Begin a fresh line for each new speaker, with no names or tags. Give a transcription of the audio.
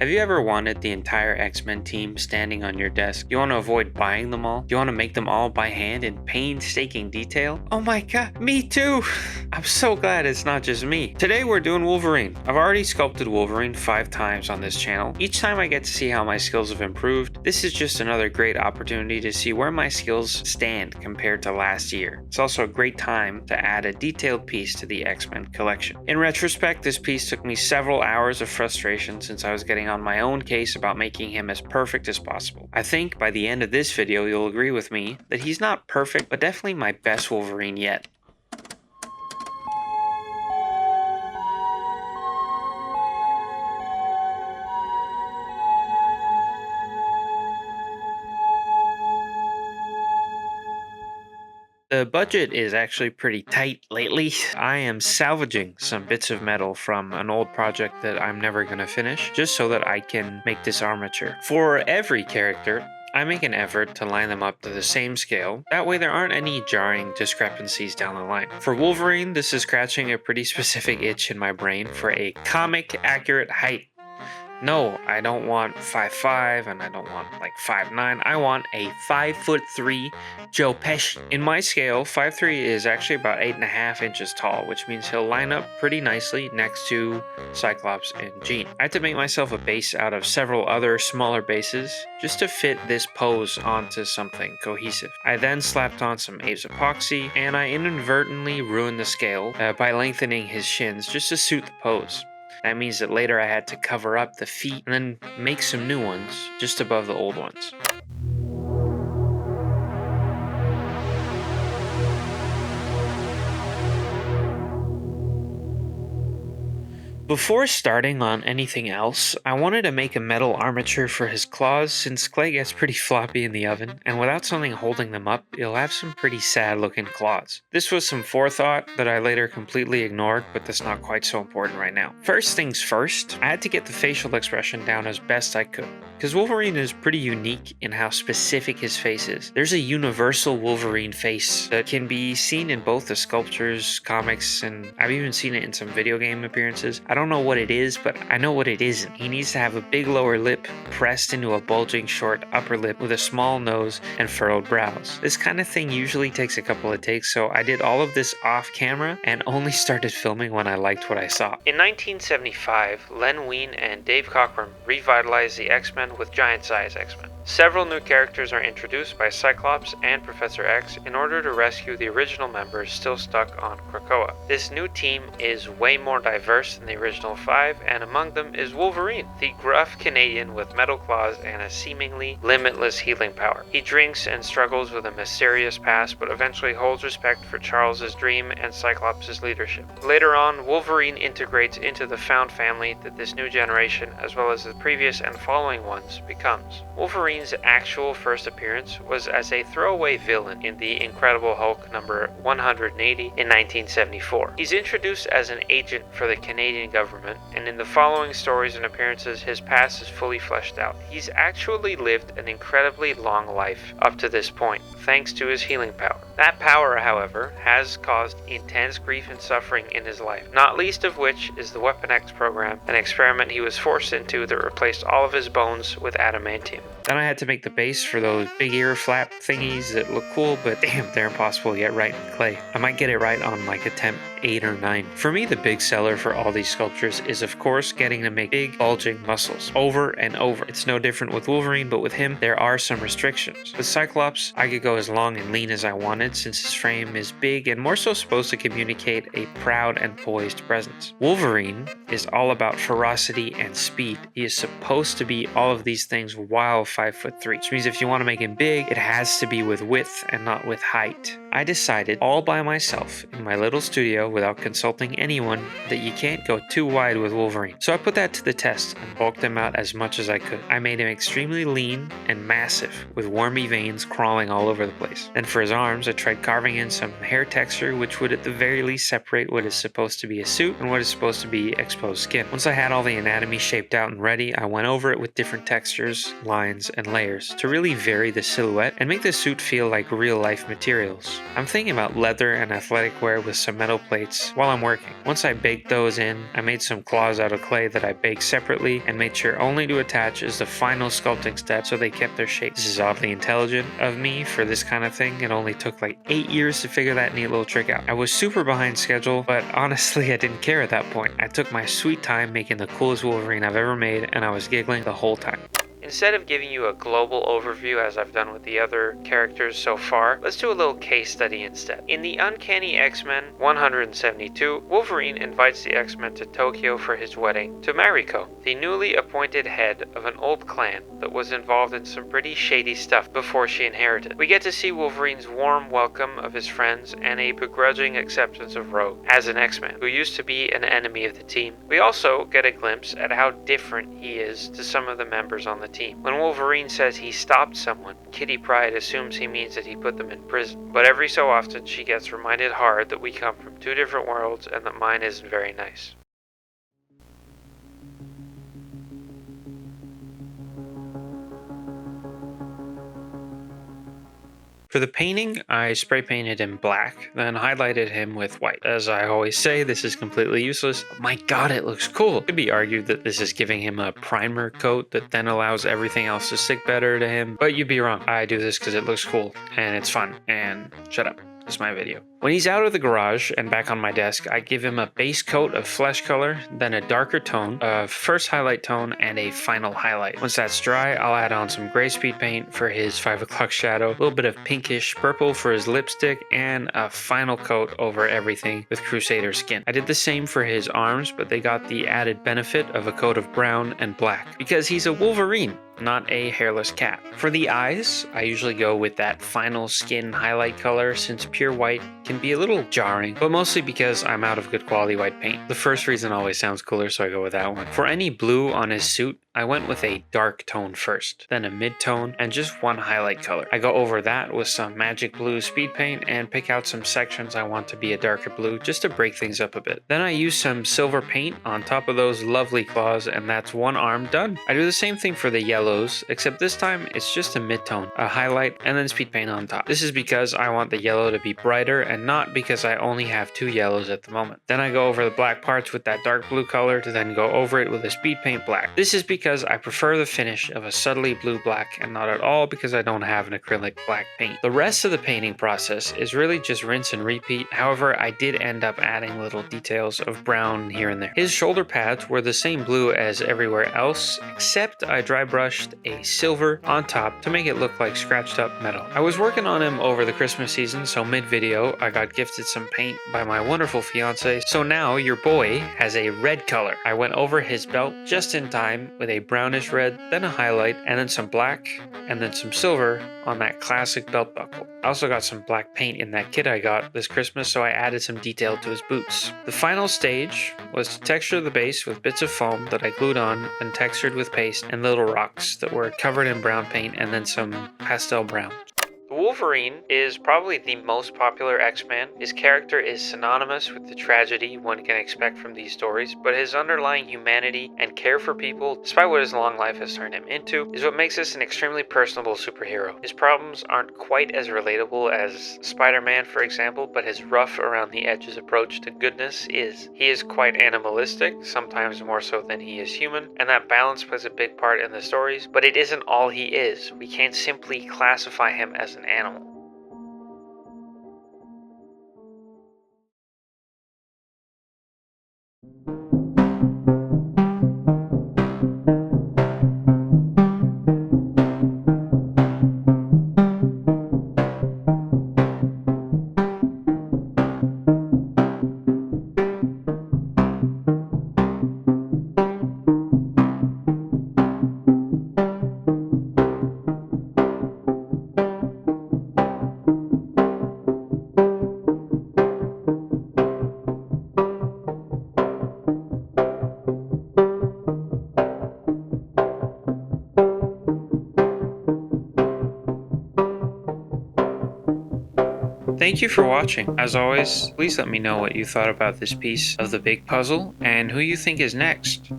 Have you ever wanted the entire X-Men team standing on your desk? You want to avoid buying them all? You want to make them all by hand in painstaking detail? Oh my god, me too! I'm so glad it's not just me. Today we're doing Wolverine. I've already sculpted Wolverine 5 times on this channel. Each time I get to see how my skills have improved. This is just another great opportunity to see where my skills stand compared to last year. It's also a great time to add a detailed piece to the X-Men collection. In retrospect, this piece took me several hours of frustration since I was getting on my own case about making him as perfect as possible. I think by the end of this video you'll agree with me that he's not perfect, but definitely my best Wolverine yet. The budget is actually pretty tight lately. I am salvaging some bits of metal from an old project that I'm never going to finish, just so that I can make this armature. For every character, I make an effort to line them up to the same scale. That way there aren't any jarring discrepancies down the line. For Wolverine, this is scratching a pretty specific itch in my brain for a comic accurate height. No, I don't want 5'5" and I don't want like 5'9". I want a 5'3" Joe Pesci. In my scale, 5'3" is actually about 8.5 inches tall, which means he'll line up pretty nicely next to Cyclops and Jean. I had to make myself a base out of several other smaller bases just to fit this pose onto something cohesive. I then slapped on some Abe's epoxy and I inadvertently ruined the scale by lengthening his shins just to suit the pose. That means that later I had to cover up the feet and then make some new ones just above the old ones. Before starting on anything else, I wanted to make a metal armature for his claws since clay gets pretty floppy in the oven, and without something holding them up, you'll have some pretty sad looking claws. This was some forethought that I later completely ignored, but that's not quite so important right now. First things first, I had to get the facial expression down as best I could, because Wolverine is pretty unique in how specific his face is. There's a universal Wolverine face that can be seen in both the sculptures, comics, and I've even seen it in some video game appearances. I don't know what it is, but I know what it isn't. He needs to have a big lower lip pressed into a bulging short upper lip with a small nose and furrowed brows. This kind of thing usually takes a couple of takes, so I did all of this off camera and only started filming when I liked what I saw. In 1975, Len Wein and Dave Cockrum revitalized the X-Men with giant-size X-Men. Several new characters are introduced by Cyclops and Professor X in order to rescue the original members still stuck on Krakoa. This new team is way more diverse than the original 5, and among them is Wolverine, the gruff Canadian with metal claws and a seemingly limitless healing power. He drinks and struggles with a mysterious past, but eventually holds respect for Charles's dream and Cyclops' leadership. Later on, Wolverine integrates into the found family that this new generation, as well as the previous and following ones, becomes. Wolverine's actual first appearance was as a throwaway villain in the Incredible Hulk number 180 in 1974. He's introduced as an agent for the Canadian government, and in the following stories and appearances his past is fully fleshed out. He's actually lived an incredibly long life up to this point, thanks to his healing power. That power, however, has caused intense grief and suffering in his life, not least of which is the Weapon X program, an experiment he was forced into that replaced all of his bones with adamantium. Then I had to make the base for those big ear flap thingies that look cool, but damn, they're impossible to get right in clay. I might get it right on like attempt 8 or 9. For me, the big seller for all these sculptures is of course getting to make big bulging muscles over and over. It's no different with Wolverine, but with him there are some restrictions. With Cyclops, I could go as long and lean as I wanted since his frame is big and more so supposed to communicate a proud and poised presence. Wolverine is all about ferocity and speed. He is supposed to be all of these things while 5'3", which means if you want to make him big, it has to be with width and not with height. I decided all by myself in my little studio without consulting anyone that you can't go too wide with Wolverine. So I put that to the test and bulked him out as much as I could. I made him extremely lean and massive with wormy veins crawling all over the place. Then for his arms, I tried carving in some hair texture which would at the very least separate what is supposed to be a suit and what is supposed to be exposed skin. Once I had all the anatomy shaped out and ready, I went over it with different textures, lines, and layers to really vary the silhouette and make the suit feel like real life materials. I'm thinking about leather and athletic wear with some metal plates while I'm working. Once I baked those in, I made some claws out of clay that I baked separately and made sure only to attach as the final sculpting step so they kept their shape. This is oddly intelligent of me for this kind of thing. It only took like 8 years to figure that neat little trick out. I was super behind schedule, but honestly I didn't care at that point. I took my sweet time making the coolest Wolverine I've ever made, and I was giggling the whole time. Instead of giving you a global overview as I've done with the other characters so far, let's do a little case study instead. In the Uncanny X-Men 172, Wolverine invites the X-Men to Tokyo for his wedding to Mariko, the newly appointed head of an old clan that was involved in some pretty shady stuff before she inherited. We get to see Wolverine's warm welcome of his friends and a begrudging acceptance of Rogue as an X-Man, who used to be an enemy of the team. We also get a glimpse at how different he is to some of the members on the team. When Wolverine says he stopped someone, Kitty Pryde assumes he means that he put them in prison. But every so often she gets reminded hard that we come from two different worlds and that mine isn't very nice. For the painting, I spray painted him black, then highlighted him with white. As I always say, this is completely useless. My god, it looks cool! It could be argued that this is giving him a primer coat that then allows everything else to stick better to him, but you'd be wrong. I do this because it looks cool, and it's fun, and shut up. It's my video. When he's out of the garage and back on my desk, I give him a base coat of flesh color, then a darker tone, a first highlight tone, and a final highlight. Once that's dry, I'll add on some gray speed paint for his 5 o'clock shadow, a little bit of pinkish purple for his lipstick, and a final coat over everything with Crusader skin. I did the same for his arms, but they got the added benefit of a coat of brown and black, because he's a Wolverine, not a hairless cat. For the eyes, I usually go with that final skin highlight color, since pure white can be a little jarring, but mostly because I'm out of good quality white paint. The first reason always sounds cooler, so I go with that one. For any blue on his suit, I went with a dark tone first, then a mid-tone, and just one highlight color. I go over that with some magic blue speed paint and pick out some sections I want to be a darker blue just to break things up a bit. Then I use some silver paint on top of those lovely claws, and that's one arm done. I do the same thing for the yellows, except this time it's just a mid-tone, a highlight, and then speed paint on top. This is because I want the yellow to be brighter and not because I only have 2 yellows at the moment. Then I go over the black parts with that dark blue color to then go over it with a speed paint black. This is because I prefer the finish of a subtly blue-black and not at all because I don't have an acrylic black paint. The rest of the painting process is really just rinse and repeat. However, I did end up adding little details of brown here and there. His shoulder pads were the same blue as everywhere else, except I dry brushed a silver on top to make it look like scratched up metal. I was working on him over the Christmas season, so mid-video I got gifted some paint by my wonderful fiance, so now your boy has a red color. I went over his belt just in time with a brownish red, then a highlight, and then some black, and then some silver on that classic belt buckle. I also got some black paint in that kit I got this Christmas, so I added some detail to his boots. The final stage was to texture the base with bits of foam that I glued on and textured with paste and little rocks that were covered in brown paint and then some pastel brown. Wolverine is probably the most popular X-Man. His character is synonymous with the tragedy one can expect from these stories, but his underlying humanity and care for people, despite what his long life has turned him into, is what makes this an extremely personable superhero. His problems aren't quite as relatable as Spider-Man, for example, but his rough around the edges approach to goodness is. He is quite animalistic, sometimes more so than he is human, and that balance plays a big part in the stories, but it isn't all he is. We can't simply classify him as an animal. Thank you for watching. As always, please let me know what you thought about this piece of the big puzzle and who you think is next.